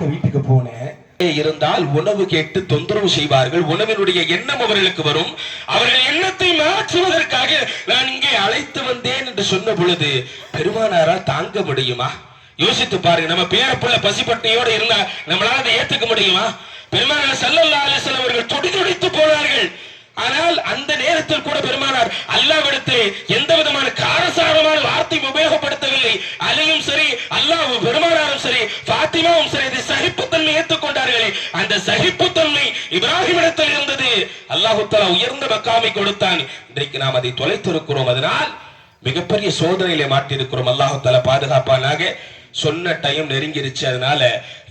பார்க்க வீட்டுக்கு போனேன். இருந்தால் உணவு கேட்டு தொந்தரவு செய்வார்கள். உணவினுடைய எண்ணம் அவர்களுக்கு வரும். அவர்கள் எண்ணத்தை மாற்றுவதற்காக நான் இங்கே அழைத்து வந்தேன் என்று சொன்ன பொழுது பெருமானாரால் தாங்க முடியுமா? யோசித்து பாருங்க. நம்ம பேரப்புள்ள பசிப்பட்டையோடு இருந்தா நம்மளால அதை ஏத்துக்க முடியுமா? பெருமானார் ஸல்லல்லாஹு அலைஹி வஸல்லம் அவர்கள் துடிதுடித்து போனார்கள். ஆனால் அந்த நேரத்தில் கூட பெருமானார் அல்லாஹ்விடத்திலே எந்த விதமான காரசாரமான வார்த்தை உபயோகப்படுத்தவில்லை. அலியும் சரி, அல்லாஹ் பெருமானாரும் சரி, ஃபாத்திமாவும் சரி, இதை சகிப்புத்தன்மை ஏற்றுக்கொண்டார்களே, அந்த சகிப்புத்தன்மை இப்ராஹிமிடத்தில் இருந்தது. அல்லாஹ் தஆலா உயர்ந்த மக்காமை கொடுத்தான். இன்றைக்கு நாம் அதை தொலைத்திருக்கிறோம். அதனால் மிகப்பெரிய சோதனையிலே மாட்டியிருக்கிறோம். அல்லாஹ் தஆலா பாதுகாப்பானாக. சொன்ன டைம் நெருங்கிருச்சு. அதனால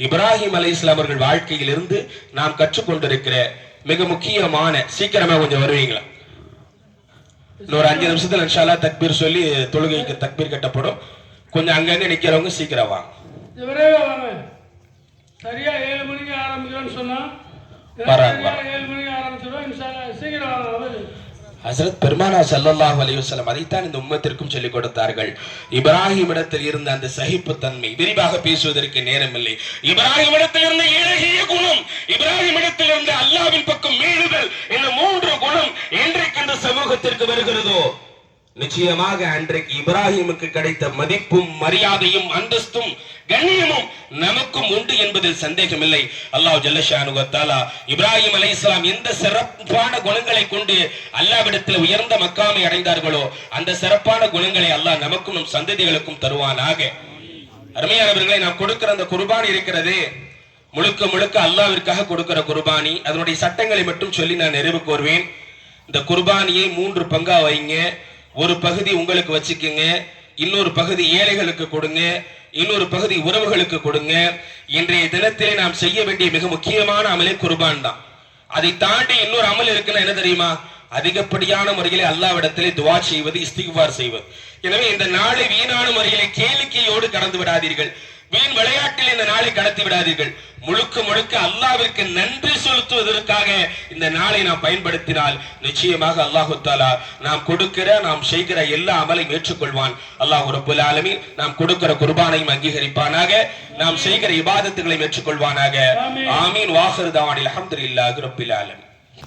இப்ராஹிம் அலைஹிஸ்ஸலாம் அவர்கள் வாழ்க்கையில் இருந்து நாம் கற்றுக்கொண்டிருக்கிற மிக முக்கியமான, சீக்கிரமா கொஞ்சம் வருவீங்களா? இன்னொரு 5 நிமிஷத்துல இன்ஷா அல்லாஹ் தக்பீர் சொல்லி தொழுகைக்கு தக்பீர் கட்டப்படும். கொஞ்சம் அங்கங்க நிக்கிறவங்க சீக்கிரம் வாங்க. சரியா 7 மணிக்கு ஆரம்பிக்கிறோம்னு சொன்னா 7 மணிக்கு ஆரம்பிச்சிடும். இன்ஷா அல்லாஹ் சீக்கிரம் வாங்க. ஹஜ்ரத் பெருமானார் ஸல்லல்லாஹு அலைஹி வஸல்லம் அதைத்தான் இந்த உம்மத்திற்கும் சொல்லிக் கொடுத்தார்கள். இப்ராஹிமிடத்தில் இருந்த அந்த சகிப்புத்தன்மை விரிவாக பேசுவதற்கு நேரமில்லை. இப்ராஹிமிடத்தில் இருந்த இலகிய குணம், இப்ராஹிமிடத்தில் இருந்த அல்லாஹ்வின் பக்கம் மீளுதல், இந்த 3 குணம் என்றைக்கு இந்த சமூகத்திற்கு வருகிறதோ நிச்சயமாக அன்றைக்கு இப்ராஹிமுக்கு கிடைத்த மதிப்பும் மரியாதையும் அந்தஸ்தும் கண்ணியமும் நமக்கும் உண்டு என்பதில் சந்தேகமில்லை. அல்லாஹ் ஜல்ல ஷானு வ தஆலா இப்ராஹிம் அலைஹிஸ்ஸலாம் எந்த சிறப்பான குணங்களை கொண்டு அல்லாஹ்விடத்தில் உயர்ந்த மக்காமை அடைந்தார்களோ அந்த சிறப்பான குணங்களை அல்லாஹ் நமக்கும் நம் சந்ததிகளுக்கும் தருவானாக. அருமையானவர்களை, நாம் கொடுக்கிற அந்த குர்பானி இருக்கிறது முழுக்க முழுக்க அல்லாஹ்விற்காக கொடுக்கிற குர்பானி. அதனுடைய சட்டங்களை மட்டும் சொல்லி நான் நிறைவு கோருவேன். இந்த குர்பானியை 3 பங்கா வைங்க. ஒரு பகுதி உங்களுக்கு வச்சுக்கோங்க, இன்னொரு பகுதி ஏழைகளுக்கு கொடுங்க, இன்னொரு பகுதி உறவுகளுக்கு கொடுங்க. இன்றைய தினத்திலே நாம் செய்ய வேண்டிய மிக முக்கியமான அமலே குர்பான் தான். அதை தாண்டி இன்னொரு அமல் இருக்குன்னா என்ன தெரியுமா? அதிகப்படியான முறையிலே அல்லாஹ்விடத்திலே துஆ செய்வது, இஸ்திக்ஃபார் செய்வது. எனவே இந்த நாளை வீணான முறையிலே கேளிக்கையோடு கடந்து விடாதீர்கள். வீண் விளையாட்டில் இந்த நாளை கடத்தி விடாதீர்கள். முழுக்க முழுக்க அல்லாஹ்விற்கு நன்றி செலுத்துவதற்காக இந்த நாளை நாம் பயன்படுத்தினால் நிச்சயமாக அல்லாஹ் தஆலா நாம் கொடுக்கிற, நாம் செய்கிற எல்லா அமலையும் ஏற்றுக்கொள்வான். அல்லாஹ் ரப்பல் ஆலமீன் நாம் கொடுக்கிற குர்பானையும் அங்கீகரிப்பானாக, நாம் செய்கிற இபாதத்துகளையும் ஏற்றுக்கொள்வானாக. ஆமீன். வாஹிரு தஅவானா அல்ஹம்துலில்லாஹி ரப்பில் ஆலமீன்.